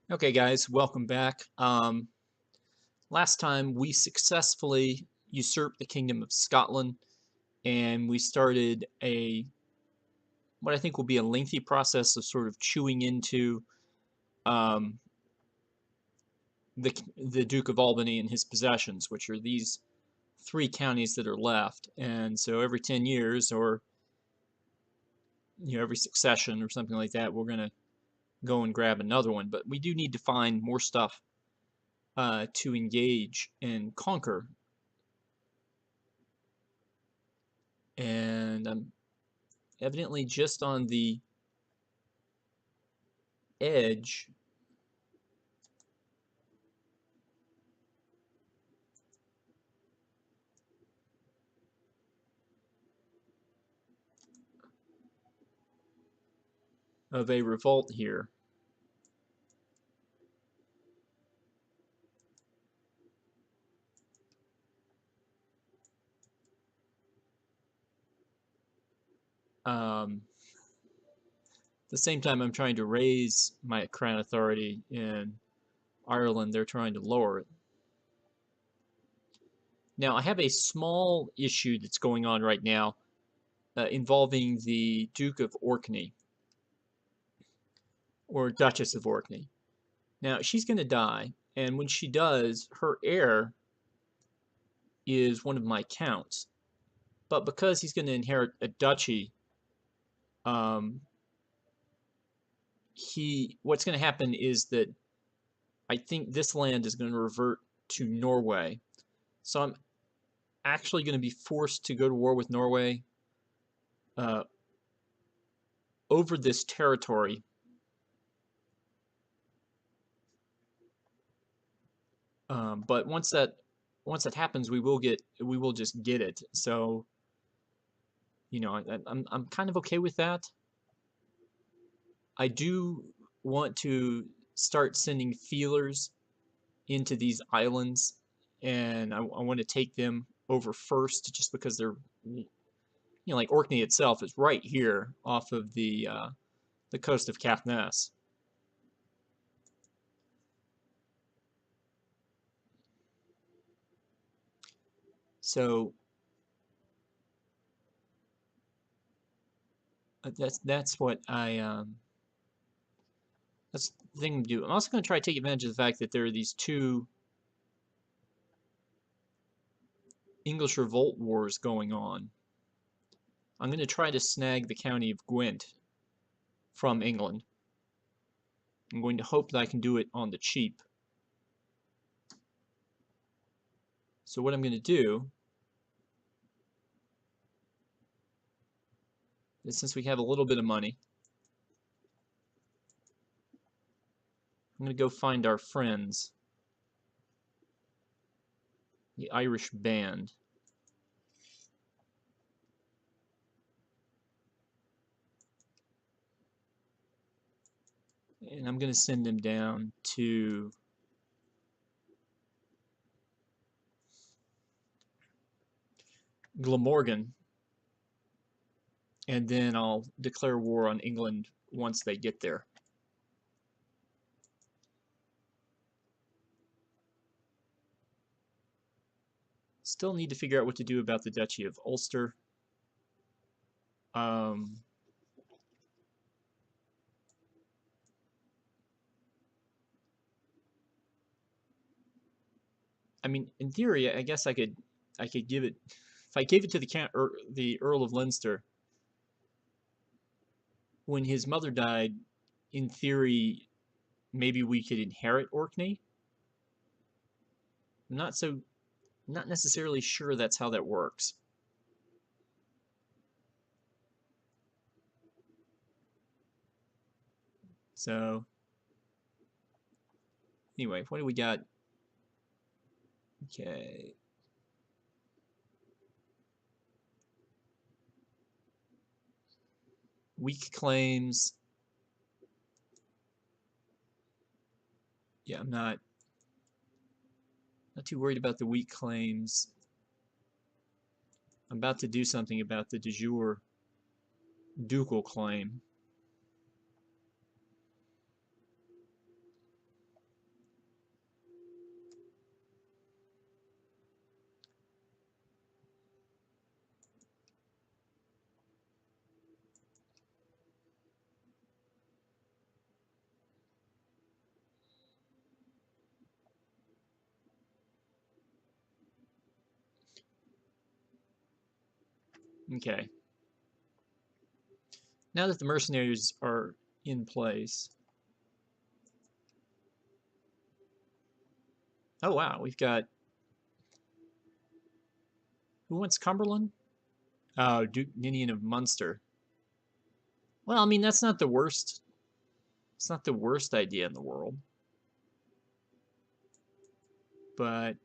Okay, guys, welcome back. Last time we successfully usurped the Kingdom of Scotland, and we started what I think will be a lengthy process of sort of chewing into um, the Duke of Albany and his possessions, which are these three counties that are left. And so every 10 years, or every succession or something like that, we're gonna go and grab another one. But we do need to find more stuff to engage and conquer. And I'm evidently just on the edge of a revolt here. At the same time, I'm trying to raise my crown authority in Ireland. They're trying to lower it. Now, I have a small issue that's going on right now involving the Duke of Orkney, or Duchess of Orkney. Now, she's going to die, and when she does, her heir is one of my counts. But because he's going to inherit a duchy, um, what's going to happen is that I think this land is going to revert to Norway. So I'm actually going to be forced to go to war with Norway uh, over this territory. But once that happens, we will just get it. So I'm kind of okay with that. I do want to start sending feelers into these islands, and I want to take them over first, just because they're like Orkney itself is right here off of the coast of Caithness. So that's what that's the thing to do. I'm also going to try to take advantage of the fact that there are these two English revolt wars going on. I'm going to try to snag the county of Gwent from England. I'm going to hope that I can do it on the cheap. So what I'm going to do is, since we have a little bit of money, I'm going to go find our friends, the Irish band. And I'm going to send them down to Glamorgan, and then I'll declare war on England once they get there. Still need to figure out what to do about the Duchy of Ulster. Um, I mean, in theory, I guess I could give it, if I gave it to the Earl of Leinster when his mother died. In theory, maybe we could inherit Orkney. I'm not necessarily sure that's how that works. So anyway, what do we got? Okay. Weak claims. Yeah, I'm not too worried about the weak claims. I'm about to do something about the de jure ducal claim. Okay. Now that the mercenaries are in place. Oh wow, we've got, who wants Cumberland? Oh, Duke Ninian of Munster. Well, I mean that's not the worst. It's not the worst idea in the world, but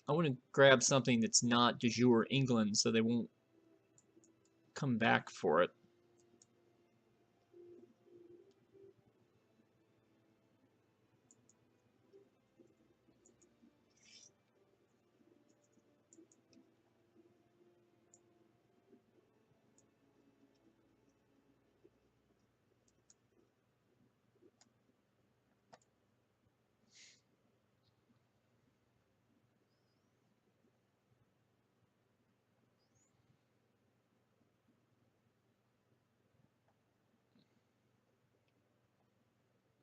I want to grab something that's not de jure England, so they won't come back for it.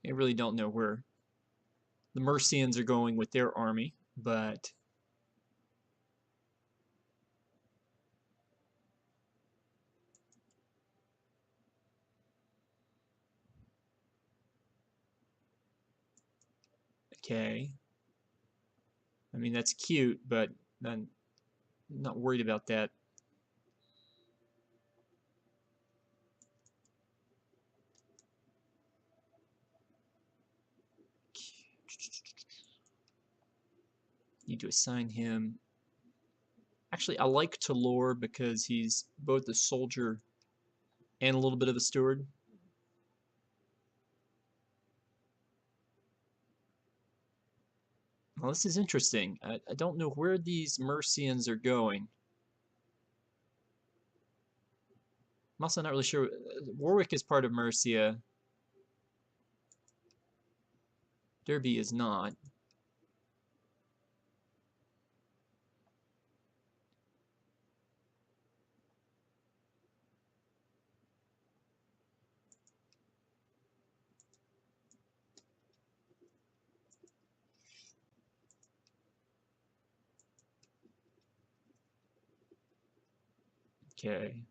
I really don't know where the Mercians are going with their army, but okay. I mean that's cute, but I'm not worried about that. Need to assign him. Actually, I like Talor because he's both a soldier and a little bit of a steward. Well, this is interesting. I don't know where these Mercians are going. I'm also not really sure. Warwick is part of Mercia. Derby is not. Okay.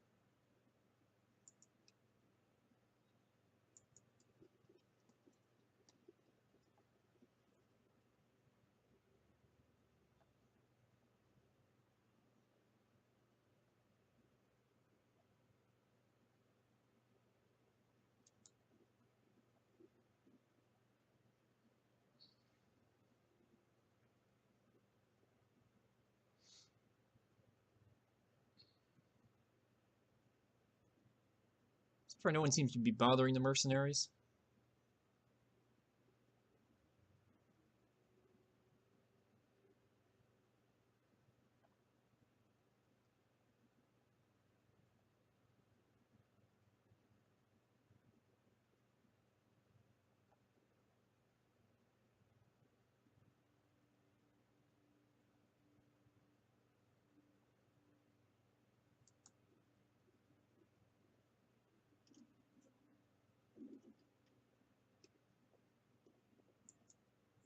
So far, no one seems to be bothering the mercenaries.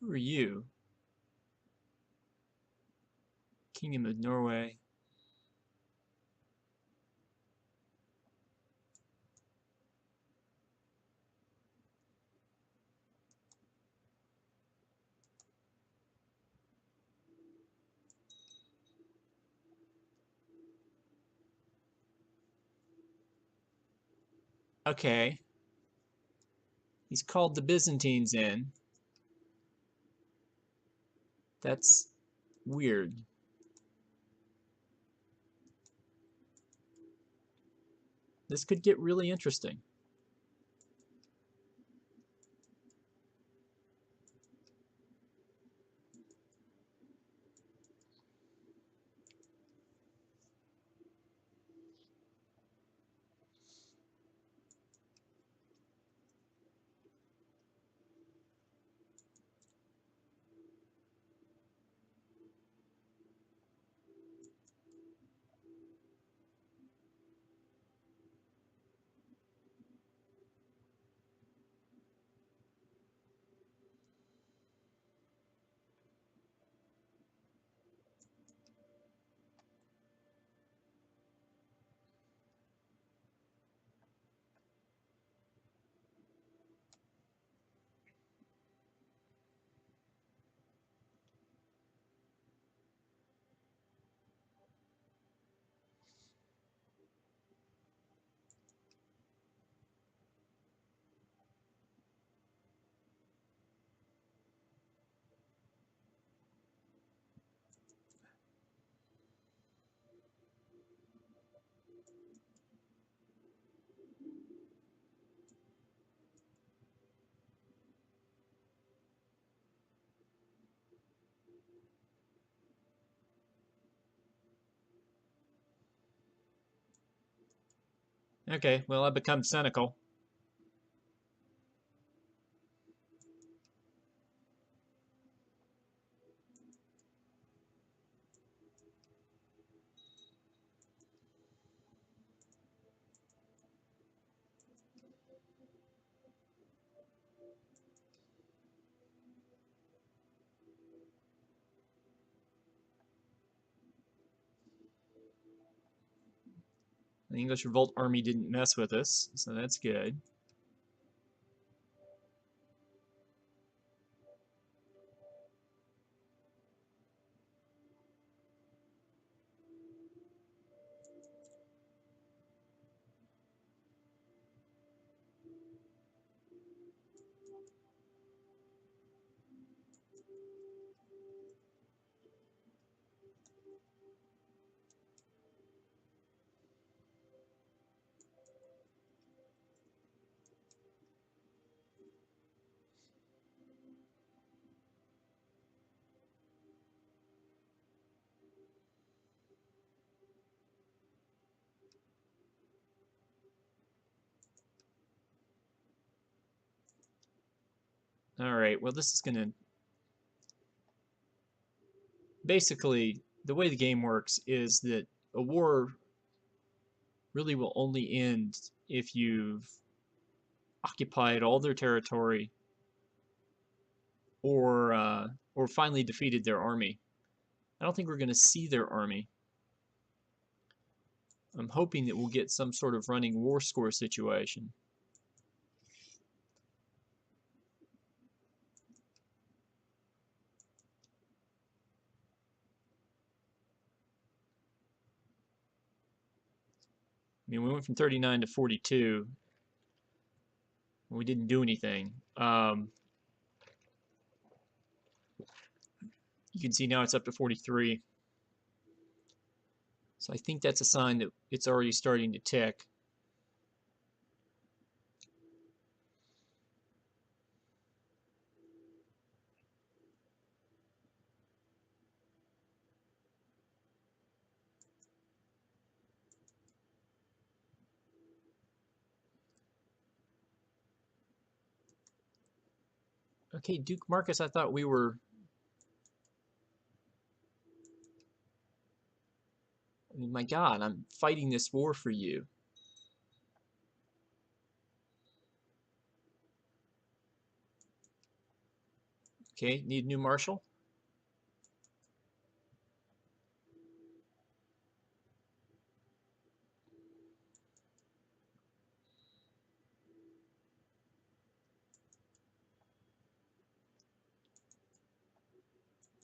Who are you? Kingdom of Norway. Okay. He's called the Byzantines in. That's weird. This could get really interesting. Okay, well, I become cynical. The English revolt army didn't mess with us, so that's good. All right, well, this is going to basically, the way the game works is that a war really will only end if you've occupied all their territory or finally defeated their army. I don't think we're going to see their army. I'm hoping that we'll get some sort of running war score situation. I mean, we went from 39 to 42. We didn't do anything. You can see now it's up to 43. So I think that's a sign that it's already starting to tick. Okay, Duke Marcus, I thought we were... I mean, my God, I'm fighting this war for you. Okay, need a new marshal?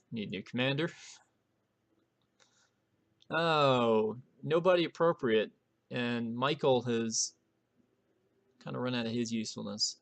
Need a new commander? Oh, nobody appropriate. And Michael has kind of run out of his usefulness.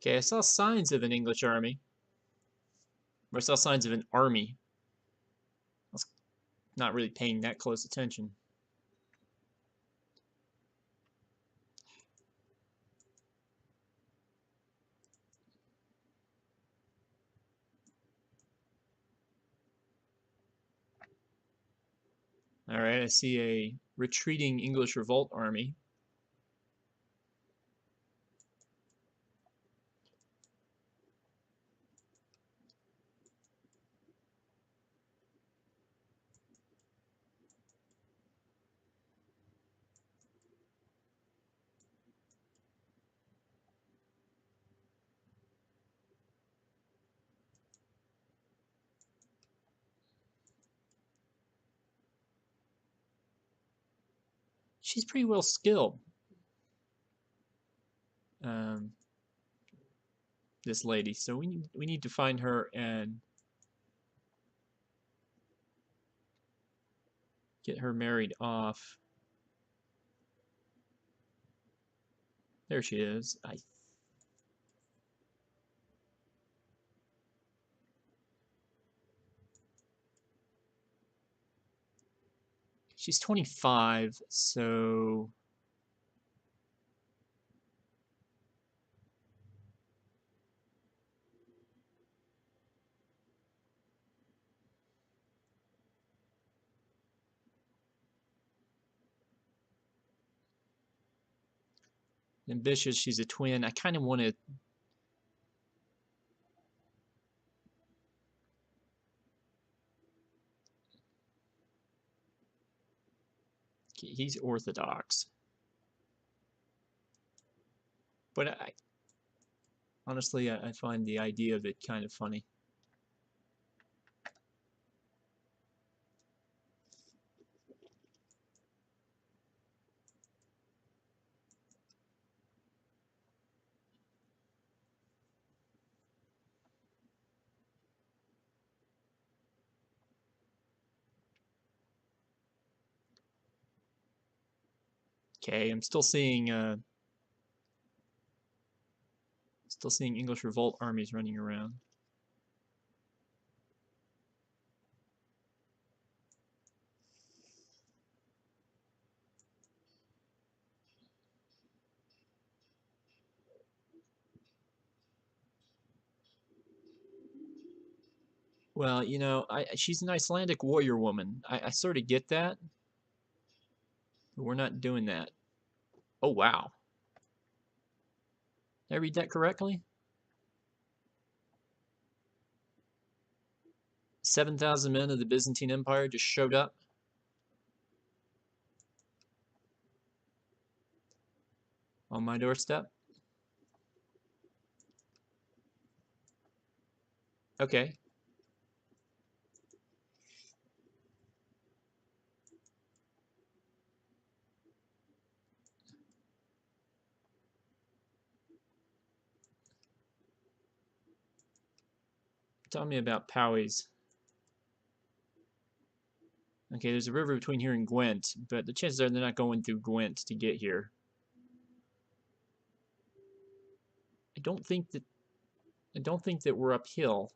Okay, I saw signs of an English army. Or I saw signs of an army. I was not really paying that close attention. All right, I see a retreating English revolt army. She's pretty well skilled. Um, this lady. So we need to find her and get her married off. There she is. She's 25, so ambitious. She's a twin. I kind of want to. He's Orthodox, but honestly, I find the idea of it kind of funny. Okay, I'm still seeing English revolt armies running around. Well, you know, she's an Icelandic warrior woman. I sort of get that, but we're not doing that. Oh, wow. Did I read that correctly? 7,000 men of the Byzantine Empire just showed up on my doorstep. Okay. Tell me about Powies. Okay, there's a river between here and Gwent, but the chances are they're not going through Gwent to get here. I don't think that we're uphill.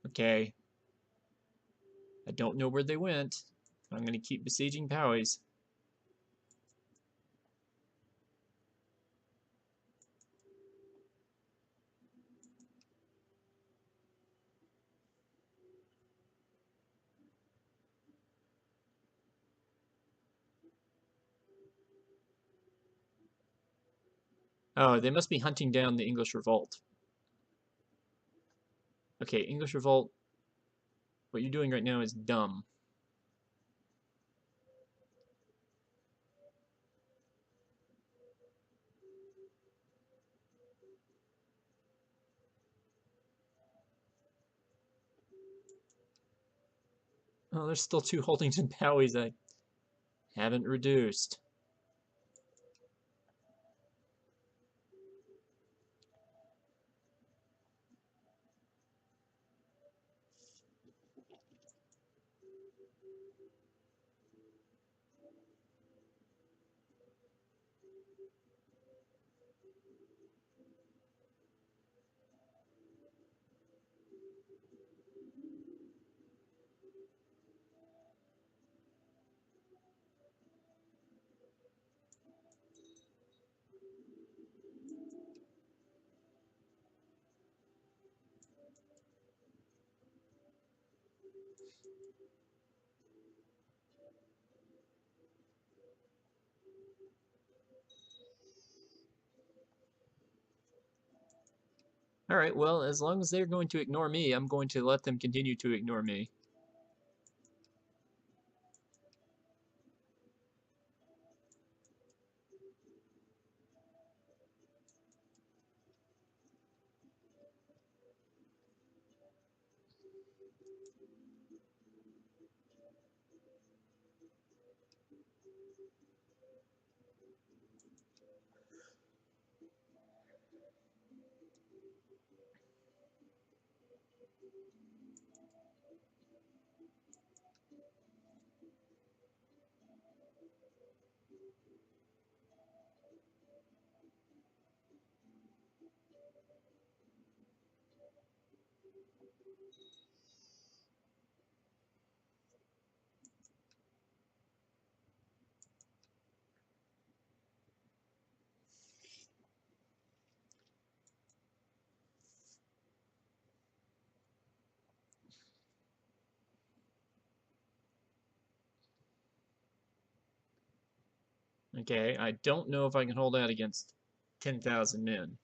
Okay. I don't know where they went. I'm going to keep besieging Powies. Oh, they must be hunting down the English revolt. Okay, English revolt, what you're doing right now is dumb. Oh, there's still 2 holdings in Powies I haven't reduced. Alright, well, as long as they're going to ignore me, I'm going to let them continue to ignore me. Okay, I don't know if I can hold out against 10,000 men.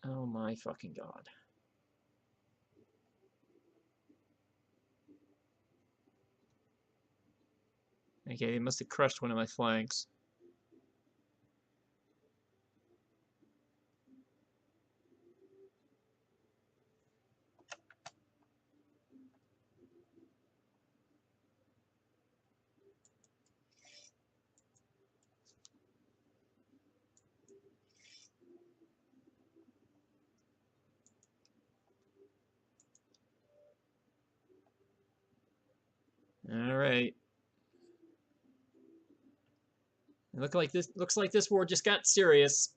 Oh my fucking god. Okay, they must have crushed one of my flanks. Alright. Looks like this war just got serious.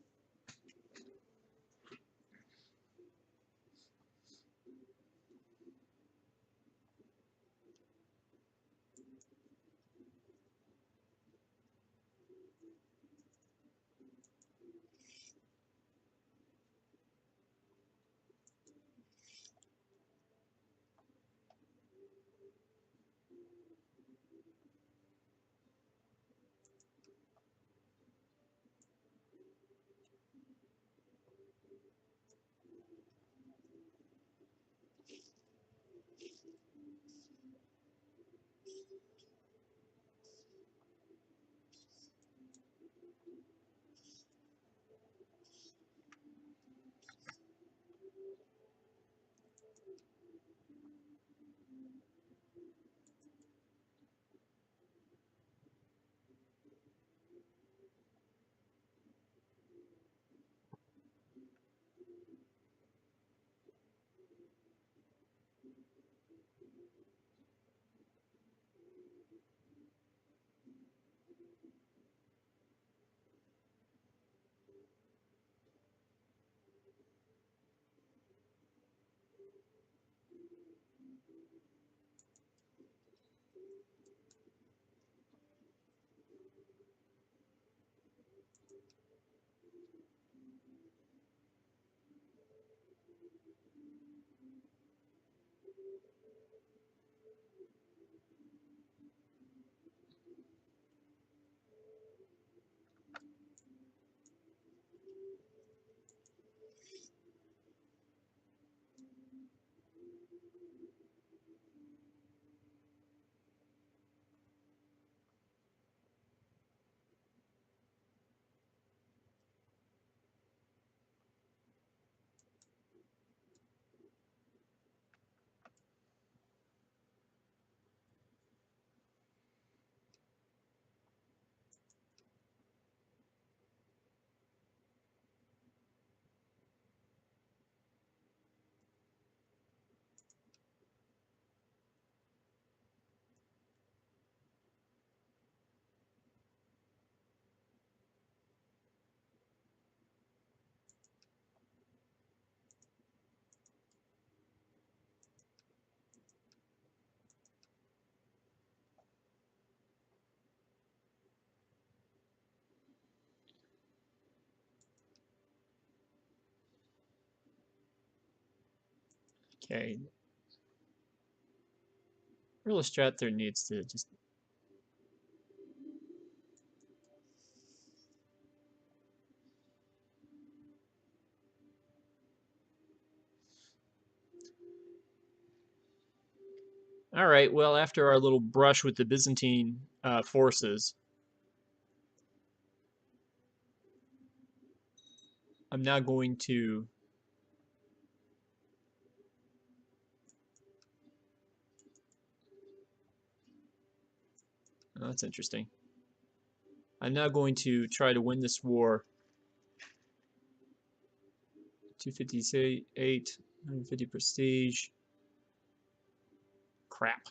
Okay. Real strat there needs to just All right, well, after our little brush with the Byzantine forces, I'm now going to oh, that's interesting. I'm now going to try to win this war. 258, 150 prestige. Crap.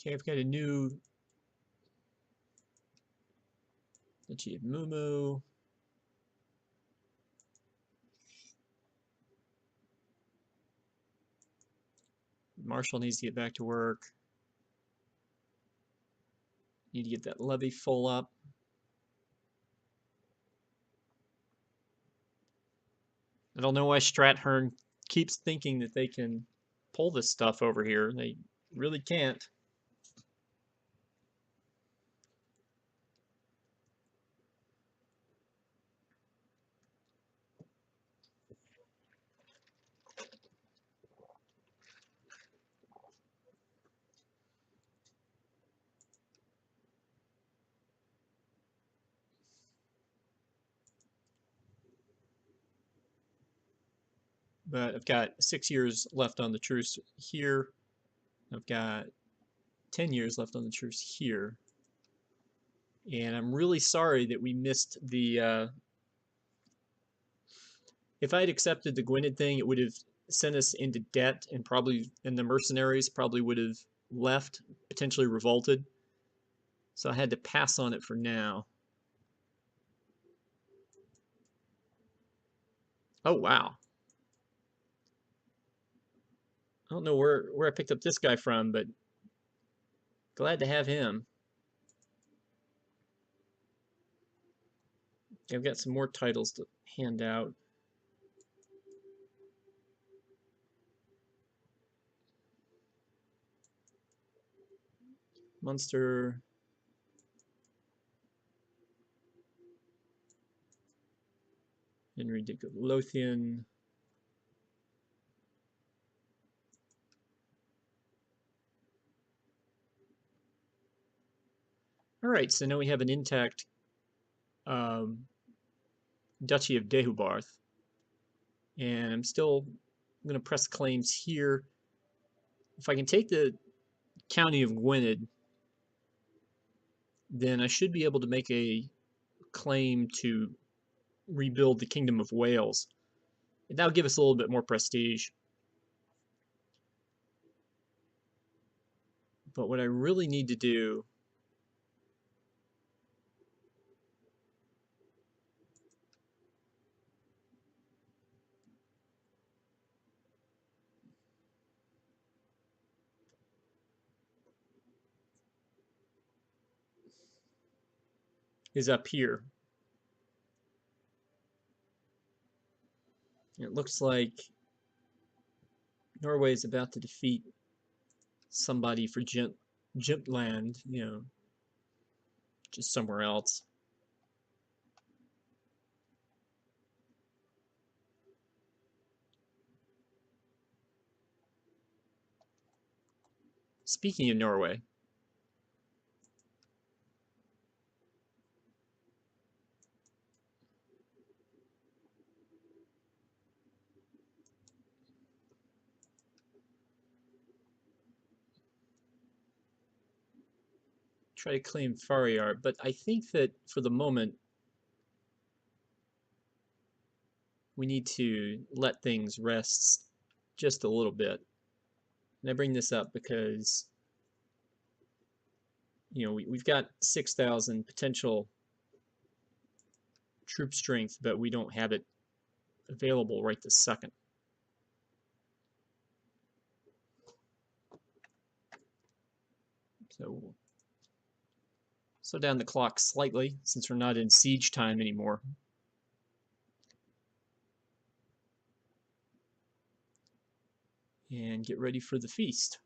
Okay, I've got a new Duchy of Mumu. Marshall needs to get back to work. Need to get that levy full up. I don't know why Strathern keeps thinking that they can pull this stuff over here. They really can't. But I've got 6 years left on the truce here. I've got 10 years left on the truce here. And I'm really sorry that we missed the if I had accepted the Gwynedd thing, it would have sent us into debt and the mercenaries probably would have left, potentially revolted. So I had to pass on it for now. Oh, wow. I don't know where I picked up this guy from, but glad to have him. I've got some more titles to hand out. Munster. Henry de Lothian. All right, so now we have an intact Duchy of Dehubarth. And I'm still going to press claims here. If I can take the county of Gwynedd, then I should be able to make a claim to rebuild the Kingdom of Wales. And that'll give us a little bit more prestige. But what I really need to do is up here. It looks like Norway is about to defeat somebody for Jutland, you know, just somewhere else. Speaking of Norway, try to claim Fariar, but I think that for the moment we need to let things rest just a little bit. And I bring this up because, you know, we've got 6,000 potential troop strength, but we don't have it available right this second. So we'll slow down the clock slightly since we're not in siege time anymore. And get ready for the feast.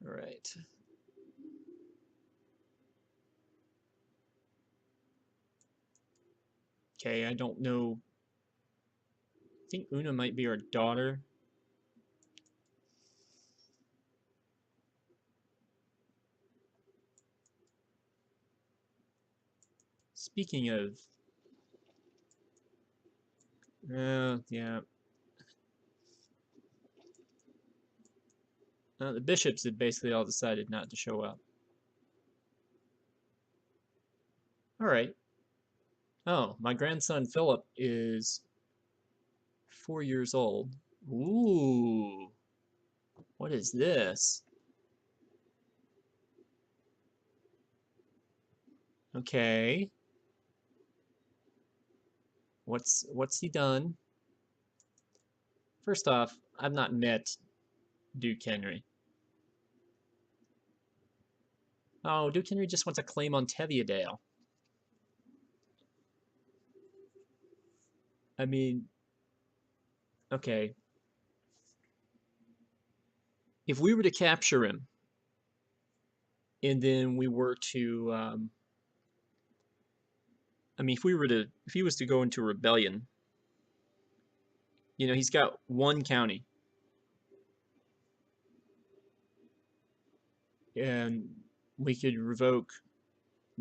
All right. Okay, I don't know. I think Una might be our daughter. Speaking of, yeah, the bishops had basically all decided not to show up. All right. Oh, my grandson Philip is 4 years old. Ooh, what is this? Okay. What's he done? First off, I've not met Duke Henry. Oh, Duke Henry just wants a claim on Teviotdale. I mean, okay. If we were to capture him, and then we were to, I mean, if he was to go into rebellion, you know, he's got one county, and we could revoke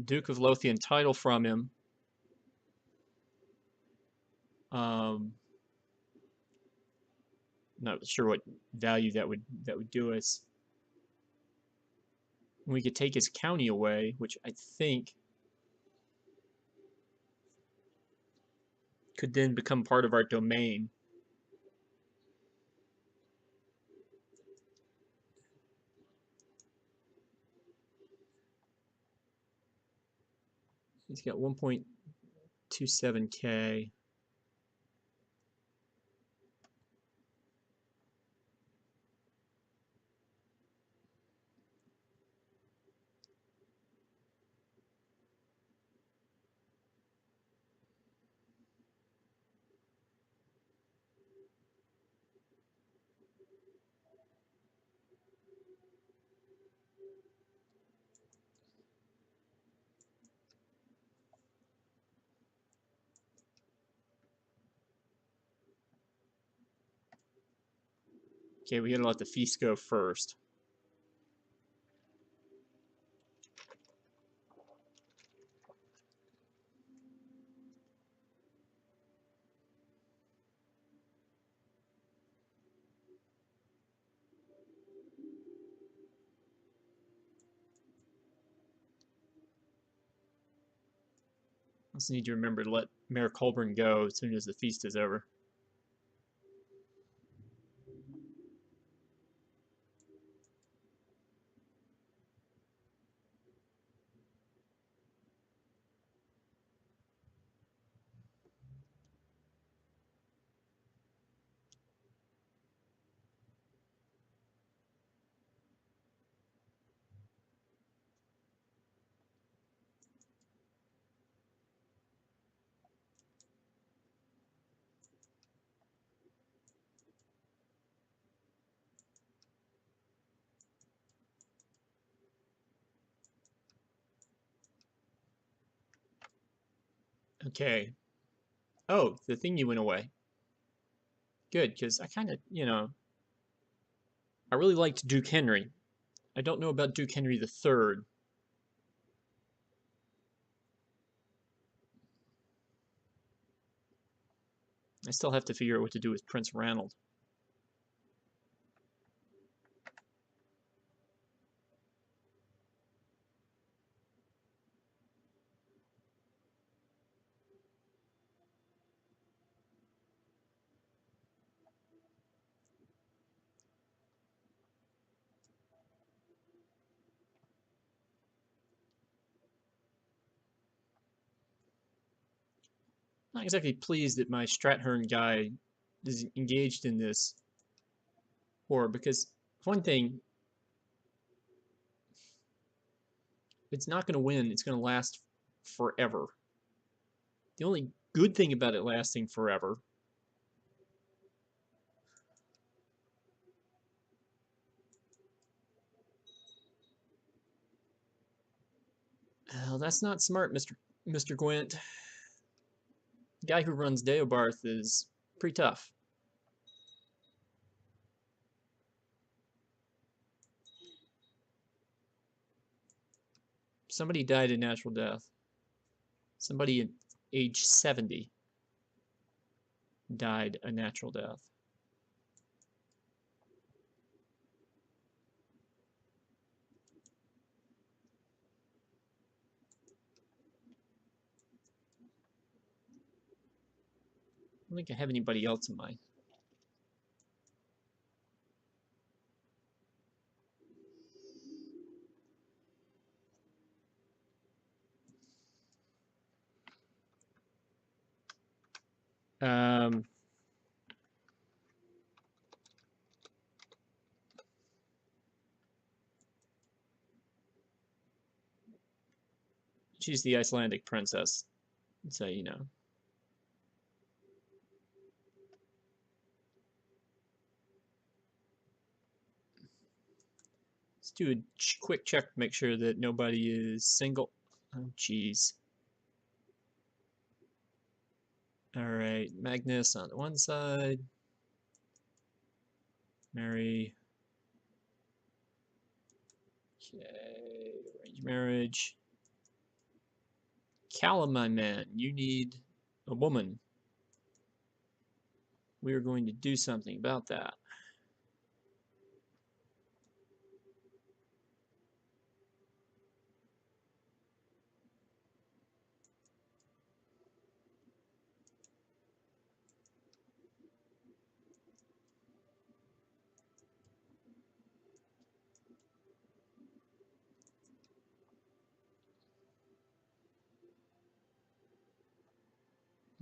Duke of Lothian title from him. Not sure what value that would do us. We could take his county away, which I think could then become part of our domain. He's got 1.27K. Okay, we gotta let the feast go first. Also need to remember to let Mayor Colburn go as soon as the feast is over. Okay. Oh, the thingy went away. Good, because I kind of, I really liked Duke Henry. I don't know about Duke Henry the Third. I still have to figure out what to do with Prince Ranald. Not exactly pleased that my Strathern guy is engaged in this war because, for one thing, it's not going to win. It's going to last forever. The only good thing about it lasting forever that's not smart, Mr. Gwent. The guy who runs Deobarth is pretty tough. Somebody died a natural death. Somebody at age 70 died a natural death. I don't think I have anybody else in mind. She's the Icelandic princess, so you know. Let's do a quick check to make sure that nobody is single. Oh, jeez. All right, Magnus on the one side. Mary. Okay, arranged marriage. Callum, my man, you need a woman. We are going to do something about that.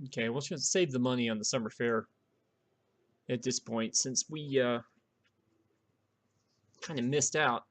Okay, we'll just save the money on the summer fair at this point since we kind of missed out.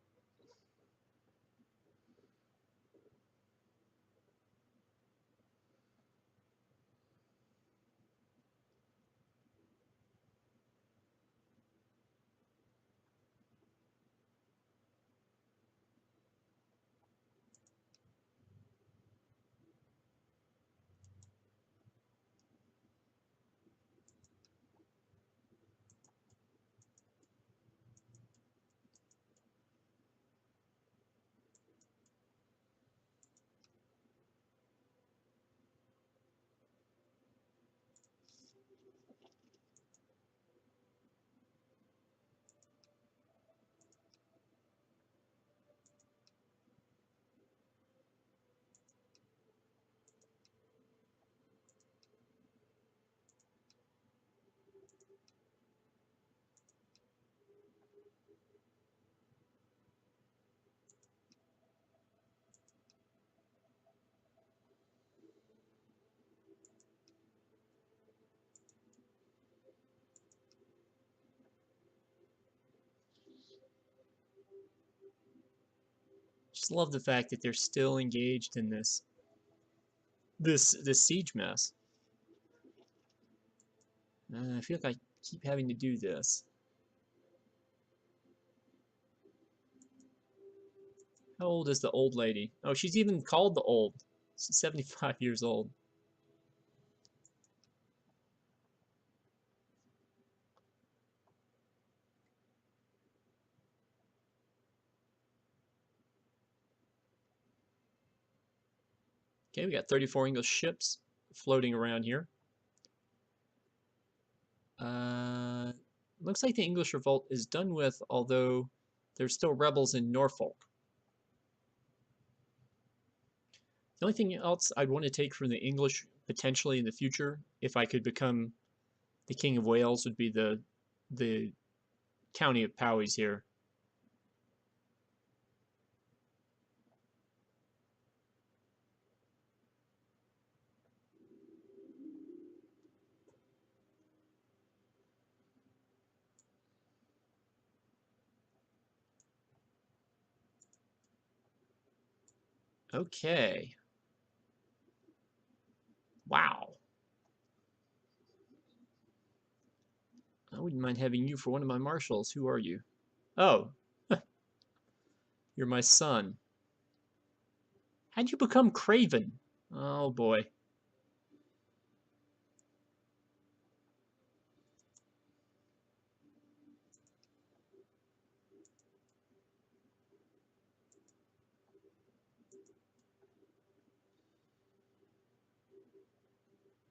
Just love the fact that they're still engaged in this siege mess. I feel like I keep having to do this. How old is the old lady? Oh, she's even called the old. She's 75 years old. Okay, we got 34 English ships floating around here. Looks like the English revolt is done with, although there's still rebels in Norfolk. The only thing else I'd want to take from the English potentially in the future, if I could become the King of Wales, would be the county of Powys here. Okay. Wow. I wouldn't mind having you for one of my marshals. Who are you? Oh, you're my son. How'd you become Craven? Oh boy.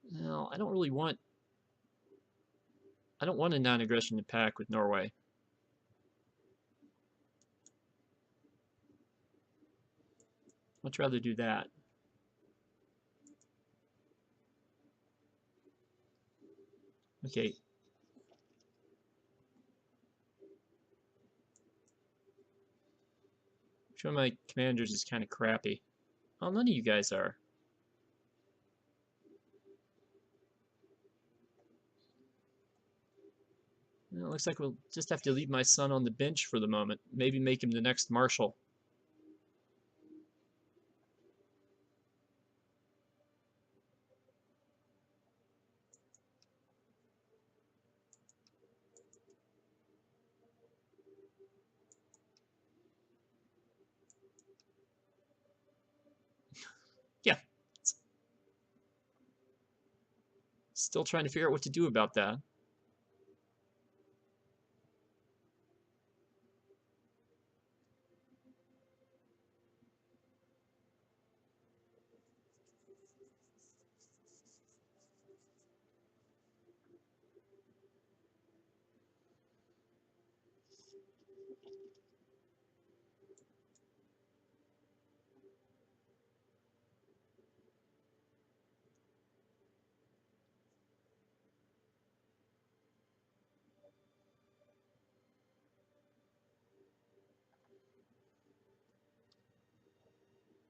No, I don't really want. I don't want a non-aggression pact with Norway. Much rather do that. Okay. Which one of my commanders is kind of crappy? Oh, none of you guys are. Well, looks like we'll just have to leave my son on the bench for the moment. Maybe make him the next marshal. Yeah. Still trying to figure out what to do about that.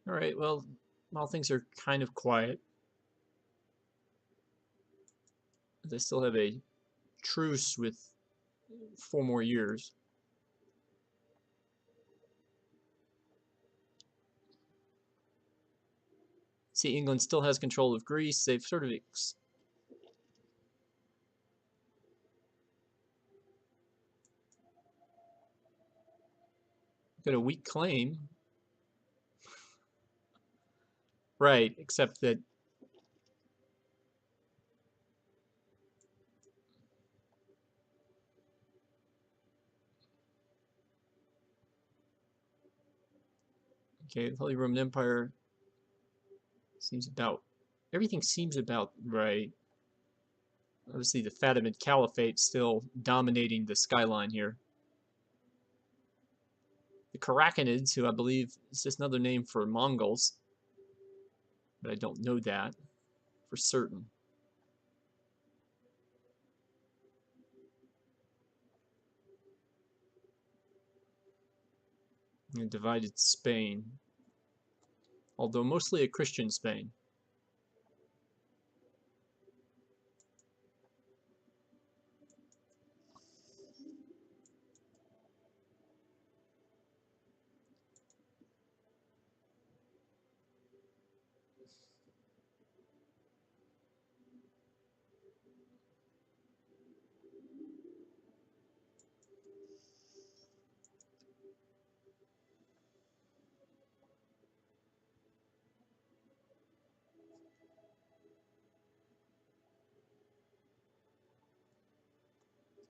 All right, well, while things are kind of quiet, they still have a truce with 4 more years. See, England still has control of Greece. They've sort of got a weak claim. Right, except that okay, the Holy Roman Empire seems about everything seems about right. Obviously, the Fatimid Caliphate still dominating the skyline here. The Karakanids, who I believe is just another name for Mongols, but I don't know that for certain. And divided Spain, although mostly a Christian Spain.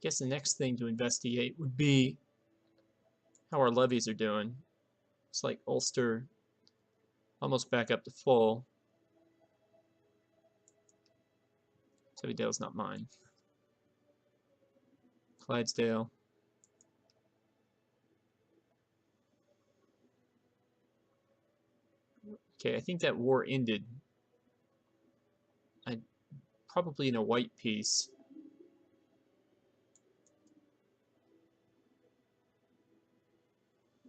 guess the next thing to investigate would be how our levies are doing. It's like Ulster almost back up to full. Sunnydale's not mine. Clydesdale. Okay, I think that war ended. I probably in a white piece.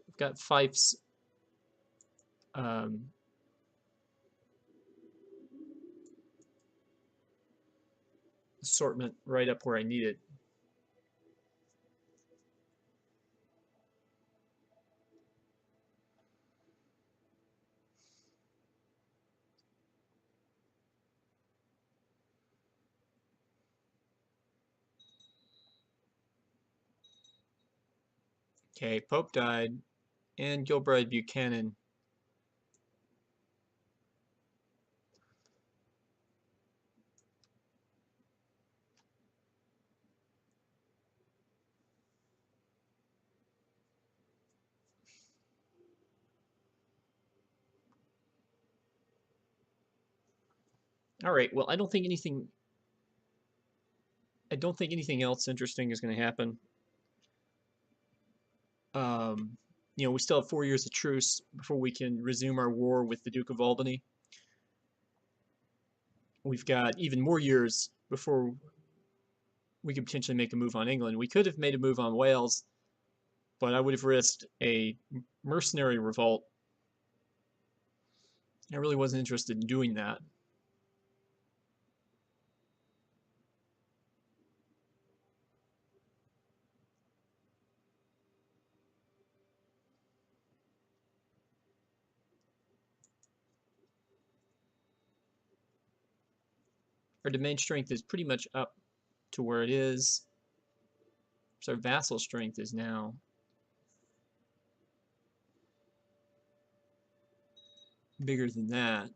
I've got Fife's assortment right up where I need it. Okay, Pope died, and Gilbride Buchanan. All right, well, I don't think anything else interesting is going to happen. We still have 4 years of truce before we can resume our war with the Duke of Albany. We've got even more years before we could potentially make a move on England. We could have made a move on Wales, but I would have risked a mercenary revolt. I really wasn't interested in doing that. Our domain strength is pretty much up to where it is. So our vassal strength is now bigger than that.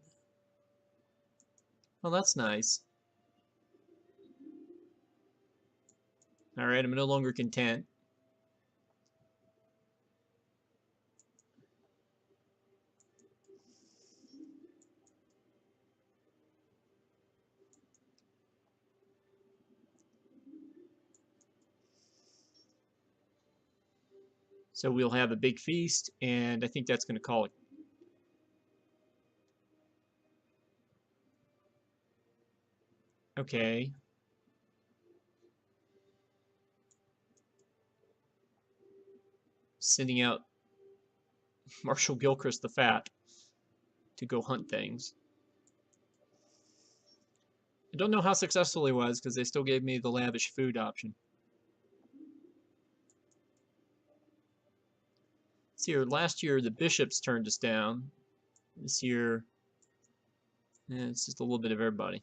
Well, that's nice. All right, I'm no longer content. So we'll have a big feast, and I think that's going to call it. Okay. Sending out Marshal Gilchrist the Fat to go hunt things. I don't know how successful he was because they still gave me the lavish food option. See here, last year the bishops turned us down. This year, it's just a little bit of everybody.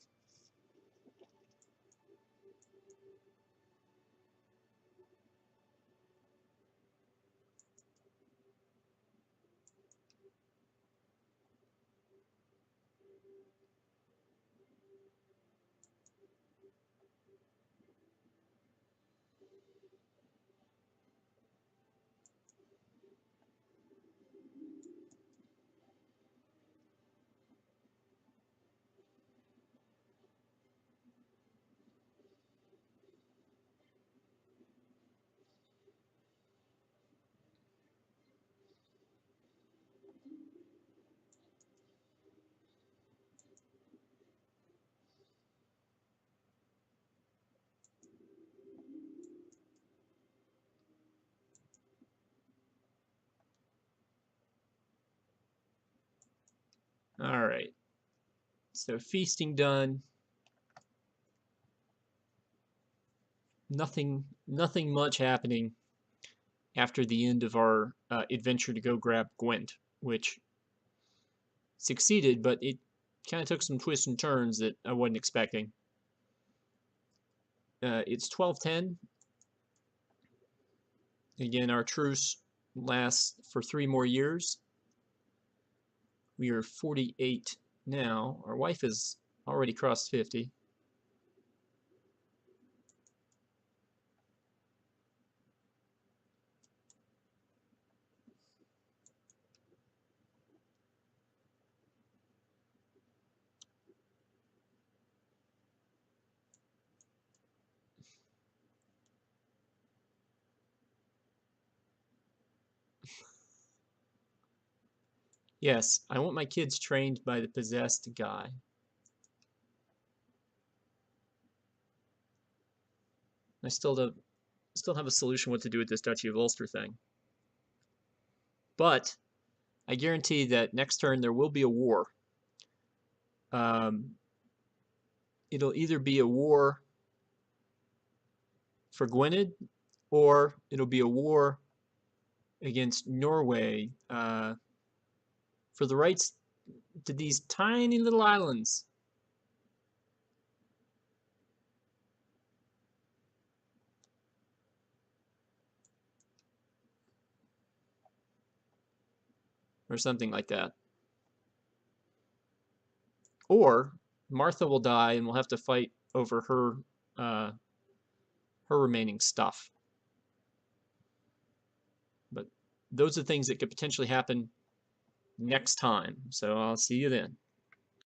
All right. So feasting done. Nothing much happening after the end of our adventure to go grab Gwent, which succeeded, but it kind of took some twists and turns that I wasn't expecting. It's 12:10. Again, our truce lasts for 3 more years. We are 48 now. Our wife has already crossed 50. Yes, I want my kids trained by the possessed guy. I still have a solution what to do with this Duchy of Ulster thing. But I guarantee that next turn there will be a war. Um, it'll either be a war for Gwynedd, or it'll be a war against Norway for the rights to these tiny little islands. Or something like that. Or Martha will die and we'll have to fight over her remaining stuff. But those are things that could potentially happen next time. So I'll see you then.